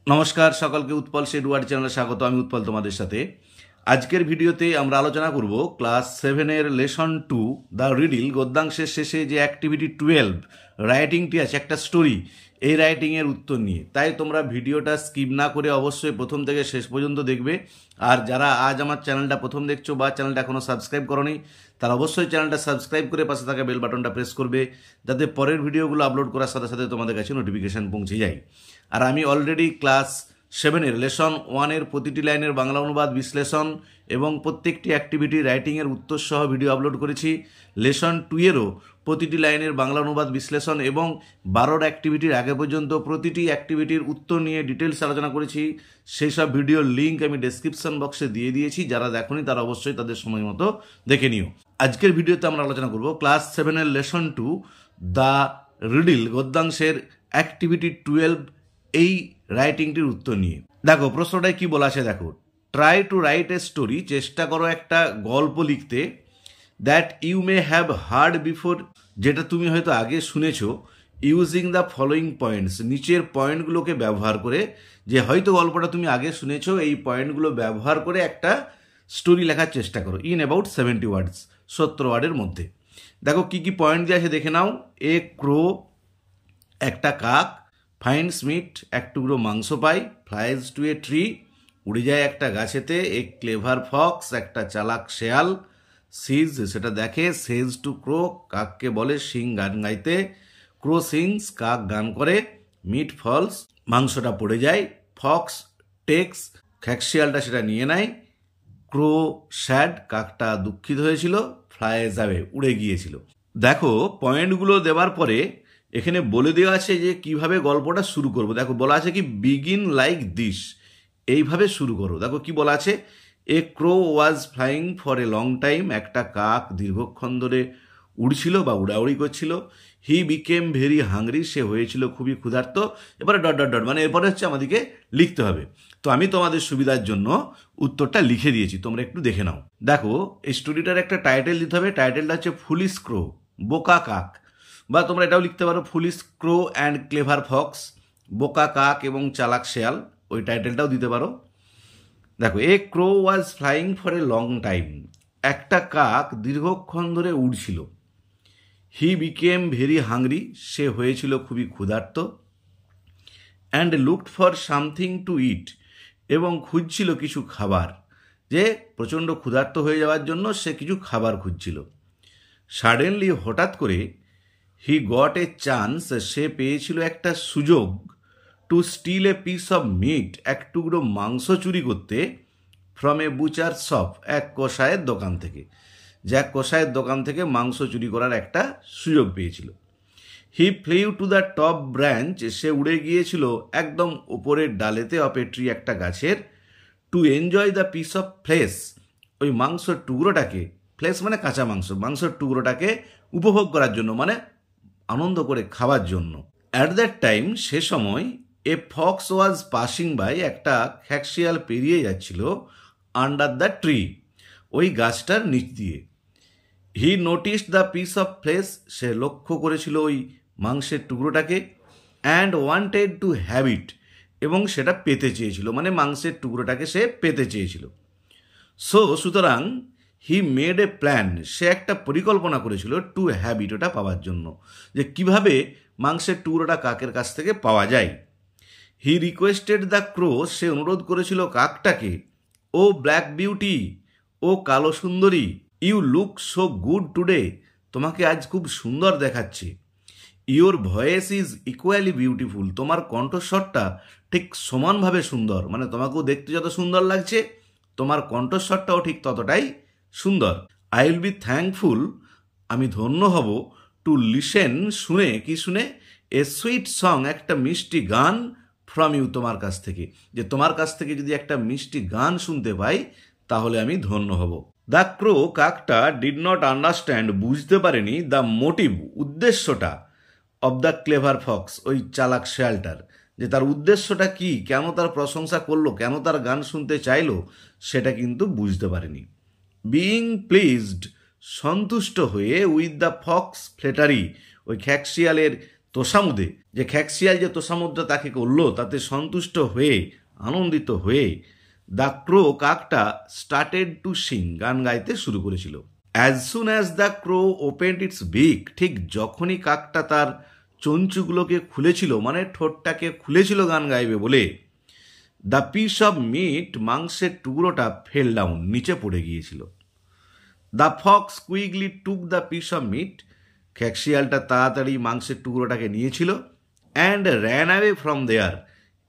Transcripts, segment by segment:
নমস্কার সকলকে Utpal shade word চ্যানেলে স্বাগত। আমি উৎপল তোমাদের সাথে। আজকের ভিডিওতে আমরা আলোচনা করব ক্লাস 7-এর লেসন 2 দ্য রিডিল গদ্যাংশের শেষে যে অ্যাক্টিভিটি 12 রাইটিংটি আছে, একটা স্টোরি, এই রাইটিংয়ের উত্তর নিয়ে। তাই তোমরা ভিডিওটা স্কিপ না করে অবশ্যই প্রথম থেকে শেষ পর্যন্ত দেখবে। আর যারা আজ আমার চ্যানেলটা প্রথম দেখছো বা চ্যানেলটা এখনও সাবস্ক্রাইব করোনি, তারা অবশ্যই চ্যানেলটা সাবস্ক্রাইব করে পাশে থাকা বেল বাটনটা প্রেস করবে, যাতে পরের ভিডিওগুলো আপলোড করার সাথে সাথে তোমাদের কাছে নোটিফিকেশান পৌঁছে যায়। আর আমি অলরেডি ক্লাস 7-এর লেসন 1-এর প্রতিটি লাইনের বাংলা অনুবাদ বিশ্লেষণ এবং প্রত্যেকটি অ্যাক্টিভিটি রাইটিংয়ের উত্তর সহ ভিডিও আপলোড করেছি। লেসন 2-এরও প্রতিটি লাইনের বাংলা অনুবাদ বিশ্লেষণ এবং 12 অ্যাক্টিভিটির আগে পর্যন্ত প্রতিটি অ্যাক্টিভিটির উত্তর নিয়ে ডিটেলস আলোচনা করেছি। সেই সব ভিডিওর লিঙ্ক আমি ডেসক্রিপশন বক্সে দিয়ে দিয়েছি, যারা দেখোনি তারা অবশ্যই তাদের সময় মতো দেখে নিও। আজকের ভিডিওতে আমরা আলোচনা করব ক্লাস 7-এর লেসন 2 দ্য রিডিল গদ্যাংশের অ্যাক্টিভিটি 12 এই রাইটিংটির উত্তর নিয়ে। দেখো প্রশ্নটায় কি বলা আছে, দেখো, try to write a story, চেষ্টা করো একটা গল্প লিখতে, that you may have heard before, যেটা তুমি হয়তো আগে শুনেছো, ইউজিং দ্য ফলোয়িং পয়েন্টস, নিচের পয়েন্টগুলোকে ব্যবহার করে, যে হয়তো গল্পটা তুমি আগে শুনেছো, এই পয়েন্টগুলো ব্যবহার করে একটা স্টোরি লেখার চেষ্টা করো ইন অ্যাবাউট 70 ওয়ার্ডস, 70 ওয়ার্ডের মধ্যে। দেখো কি কি পয়েন্ট দিয়ে আছে দেখে নাও। এ ক্রো, একটা কাক, ফাইন্ডস মিট, এক টুকরো মাংস পাই, ফ্লাইজ টু এ ট্রি, উড়ে যায় একটা গাছেতে, এ ক্লেভার ফক্স, একটা চালাক শেয়াল, সিজ, সেটা দেখে, সেজ টু ক্রো, কাককে বলে সিং গান গাইতে, ক্রো সিংস, কাক গান করে, মিট ফলস, মাংসটা পড়ে যায়, ফক্স টেক্স, খ্যাকশিয়ালটা সেটা নিয়ে নেয়, ক্রো স্যাড, কাকটা দুঃখিত হয়েছিল, ফ্লাইজ যাবে, উড়ে গিয়েছিল। দেখো পয়েন্টগুলো দেওয়ার পরে এখানে বলে দেওয়া আছে যে কিভাবে গল্পটা শুরু করব। দেখো বলা আছে কি, বিগিন লাইক দিস, এইভাবে শুরু করো। দেখো কি বলা আছে, a crow was flying for a long time, একটা কাক দীর্ঘক্ষণ ধরে উড়ছিল বা উড়াউড়ি করছিল, হি বিকেম ভেরি হাংরি, সে হয়েছিল খুবই ক্ষুধার্ত। এবারে ডট ডট ডট, মানে এরপরে হচ্ছে আমাদেরকে লিখতে হবে। তো আমি তোমাদের সুবিধার জন্য উত্তরটা লিখে দিয়েছি, তোমরা একটু দেখে নাও। দেখো এই স্টোরিটার একটা টাইটেল দিতে হবে, টাইটেলটা হচ্ছে ফুলিশ ক্রো, বোকা কাক, বা তোমরা এটাও লিখতে পারো foolish crow and clever fox, বোকা কাক এবং চালাক শেয়াল, ওই টাইটেলটাও দিতে পারো। দেখো a crow was flying for a long time, একটা কাক দীর্ঘক্ষণ ধরে উড়ছিল, হি বিকেম ভেরি হাংরি, সে হয়েছিল খুবই ক্ষুধার্ত, and looked for something to eat, এবং খুঁজছিল কিছু খাবার, যে প্রচণ্ড ক্ষুধার্ত হয়ে যাওয়ার জন্য সে কিছু খাবার খুঁজছিল। সাডেনলি, হঠাৎ করে, হি গট এ চান্স, সে পেয়েছিল একটা সুযোগ, to steal a piece of meat, এক টুকরো মাংস চুরি করতে, ফ্রম এ বুচার শপ, এক কসাইয়ের দোকান থেকে, যে এক কসাইয়ের দোকান থেকে মাংস চুরি করার একটা সুযোগ পেয়েছিল। He flew to the top branch, সে উড়ে গিয়েছিল একদম উপরের ডালেতে, অফ এ ট্রি, একটা গাছের, to enjoy the piece of flash, ওই মাংসের টুকরোটাকে, ফ্লেশ মানে কাঁচা মাংস, মাংসের টুকরোটাকে উপভোগ করার জন্য, মানে আনন্দ করে খাওয়ার জন্য। অ্যাট দ্যাট টাইম, সে সময়, a fox was passing by, একটা খ্যাকশিয়াল পেরিয়ে যাচ্ছিল, আন্ডার দ্য ট্রি, ওই গাছটার নিচ দিয়ে। He noticed the piece of flesh, সে লক্ষ্য করেছিল ওই মাংসের টুকরোটাকে, and wanted to have it, এবং সেটা পেতে চেয়েছিল, মানে মাংসের টুকরোটাকে সে পেতে চেয়েছিল। সুতরাং হি মেড এ প্ল্যান, সে একটা পরিকল্পনা করেছিল, টু হ্যাভ ইট, ওটা পাওয়ার জন্য, যে কিভাবে মাংসের টুকরোটা কাকের কাছ থেকে পাওয়া যায়। হি রিকোয়েস্টেড দ্য ক্রো, সে অনুরোধ করেছিল কাকটাকে, ও ব্ল্যাক বিউটি, ও কালো সুন্দরী, you look so good today, তোমাকে আজ খুব সুন্দর দেখাচ্ছে। Your voice is equally beautiful, তোমার কণ্ঠস্বরটা ঠিক সমানভাবে সুন্দর, মানে তোমাকেও দেখতে যত সুন্দর লাগছে, তোমার কণ্ঠস্বরটাও ঠিক ততটাই সুন্দর। আই উইল বি থ্যাঙ্কফুল, আমি ধন্য হব, টু লিসেন, শুনে, কি শুনে, এ সুইট সং, একটা মিষ্টি গান, ফ্রম ইউ, তোমার কাছ থেকে, যে তোমার কাছ থেকে যদি একটা মিষ্টি গান শুনতে পাই তাহলে আমি ধন্য হব। দ্য ক্রো, কাকটা, ডিড নট আন্ডারস্ট্যান্ড, বুঝতে পারেনি, দ্য মোটিভ, উদ্দেশ্যটা, অব দ্য ক্লেভার ফক্স, ওই চালাক শেয়ালটার, যে তার উদ্দেশ্যটা কি, কেন তার প্রশংসা করলো, কেন তার গান শুনতে চাইলো, সেটা কিন্তু বুঝতে পারেনি। বিইং প্লিজড, সন্তুষ্ট হয়ে, উইথ দ্য ফক্স ফ্লেটারি, ওই খ্যাকশিয়ালের তোষামুদে, যে খ্যাকশিয়াল যে তোষামুদটা তাকে করলো তাতে সন্তুষ্ট হয়ে আনন্দিত হয়ে দ্য ক্রো কাকটা স্টার্টেড টু সিং, গান গাইতে শুরু করেছিল। As soon as the crow opened its beak, ঠিক যখনই কাকটা তার চঞ্চুগুলোকে খুলেছিল, মানে ঠোঁটটাকে খুলেছিল গান গাইবে বলে, দ্য পিস অফ মিট, মাংসের টুকরোটা ফেল ডাউন, নিচে পড়ে গিয়েছিল। The fox quickly took the piece of meat, খ্যাকশিয়ালটা তাড়াতাড়ি মাংসের টুকরোটাকে নিয়েছিল। And ran away from there,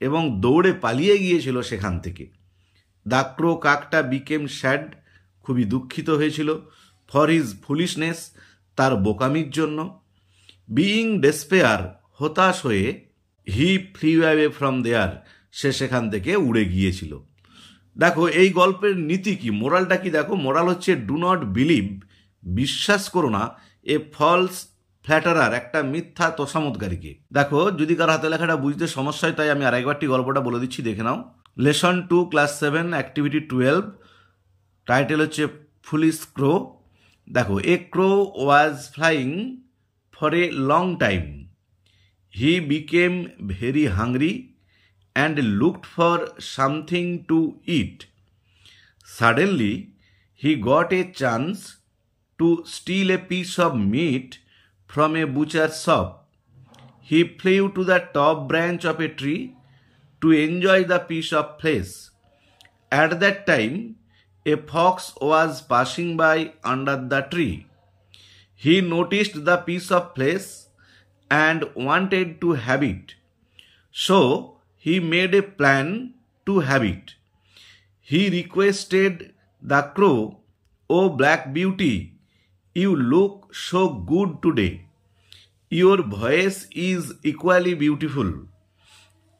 এবং দৌড়ে পালিয়ে গিয়েছিল সেখান থেকে। দ্য ক্রো কাকটা বিকেম স্যাড, খুবই দুঃখিত হয়েছিল। ফর হিজ ফুলিশনেস, তার বোকামির জন্য। বিইং ডেসপেয়ার, হতাশ হয়ে, হি ফ্লিউ অ্যাওয়ে ফ্রম দেয়ার, সে সেখান থেকে উড়ে গিয়েছিল। দেখো এই গল্পের নীতি কি, মোরালটা কি দেখো, মোরাল হচ্ছে ডু নট বিলিভ, বিশ্বাস করো না, এ ফলস ফ্ল্যাটারার, একটা মিথ্যা তোষামোদকারীকে। দেখো যদি কারো হাতে লেখাটা বুঝতে সমস্যা হয় তাই আমি আরেকবারটি গল্পটা বলে দিচ্ছি, দেখে নাও। লেসন 2 ক্লাস 7 অ্যাক্টিভিটি 12, টাইটেল হচ্ছে ফুলিশ ক্রো। দেখো, a crow was flying for a long time, he became very hungry and looked for something to eat. Suddenly, he got a chance to steal a piece of meat from a butcher's shop. He flew to the top branch of a tree to enjoy the piece of flesh. At that time, a fox was passing by under the tree. He noticed the piece of flesh and wanted to have it. So, he made a plan to have it. He requested the crow, "Oh, Black Beauty, you look so good today. Your voice is equally beautiful.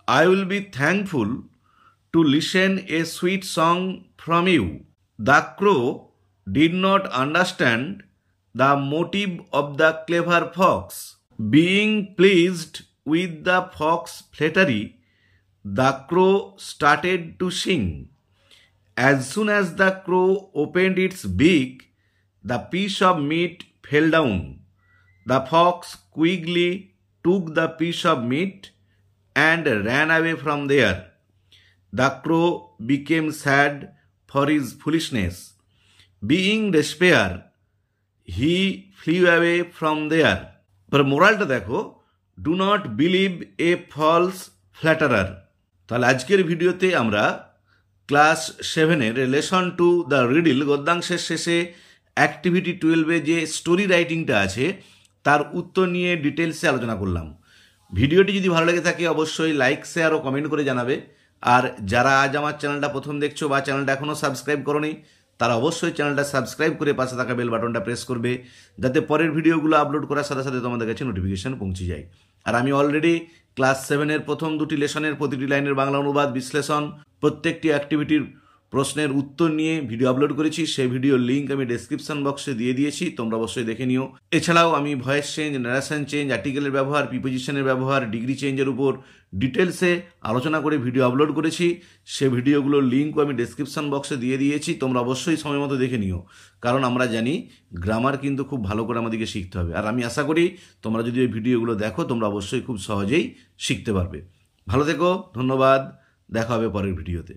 I will be thankful to listen a sweet song from you." The crow did not understand the motive of the clever fox. Being pleased with the fox's flattery, the crow started to sing. As soon as the crow opened its beak, the piece of meat fell down. The fox quickly took the piece of meat and ran away from there. The crow became sad for his foolishness. Being despair, he flew away from there. पर মোরালটা দেখো, do not believe a false flatterer. তাহলে আজকের ভিডিওতে আমরা class 7-এর lesson 2 the riddle গদ্যাংশের শেষে অ্যাক্টিভিটি 12-এ যে স্টোরি রাইটিংটা আছে তার উত্তর নিয়ে ডিটেলসে আলোচনা করলাম। ভিডিওটি যদি ভালো লেগে থাকে অবশ্যই লাইক, শেয়ার ও কমেন্ট করে জানাবে। আর যারা আজ আমার চ্যানেলটা প্রথম দেখছো বা চ্যানেলটা এখনও সাবস্ক্রাইব করোনি তারা অবশ্যই চ্যানেলটা সাবস্ক্রাইব করে পাশে থাকা বেল বাটনটা প্রেস করবে, যাতে পরের ভিডিওগুলো আপলোড করার সাথে সাথে তোমাদের কাছে নোটিফিকেশন পৌঁছে যায়। আর আমি অলরেডি ক্লাস 7-এর প্রথম 2টি লেসনের প্রতিটি লাইনের বাংলা অনুবাদ, বিশ্লেষণ, প্রত্যেকটি অ্যাক্টিভিটির প্রশ্নের উত্তর নিয়ে ভিডিও আপলোড করেছি। সেই ভিডিওর লিঙ্ক আমি ডেসক্রিপশন বক্সে দিয়ে দিয়েছি, তোমরা অবশ্যই দেখে নিও। এছাড়াও আমি ভয়েস চেঞ্জ, ন্যারেশন চেঞ্জ, আর্টিকেলের ব্যবহার, প্রিপোজিশনের ব্যবহার, ডিগ্রি চেঞ্জের উপর ডিটেলসে আলোচনা করে ভিডিও আপলোড করেছি। সে ভিডিওগুলোর লিঙ্কও আমি ডেসক্রিপশন বক্সে দিয়ে দিয়েছি, তোমরা অবশ্যই সময় মতো দেখে নিও। কারণ আমরা জানি গ্রামার কিন্তু খুব ভালো করে আমাদেরকে শিখতে হবে। আর আমি আশা করি তোমরা যদি ওই ভিডিওগুলো দেখো তোমরা অবশ্যই খুব সহজেই শিখতে পারবে। ভালো থেকো, ধন্যবাদ, দেখা হবে পরের ভিডিওতে।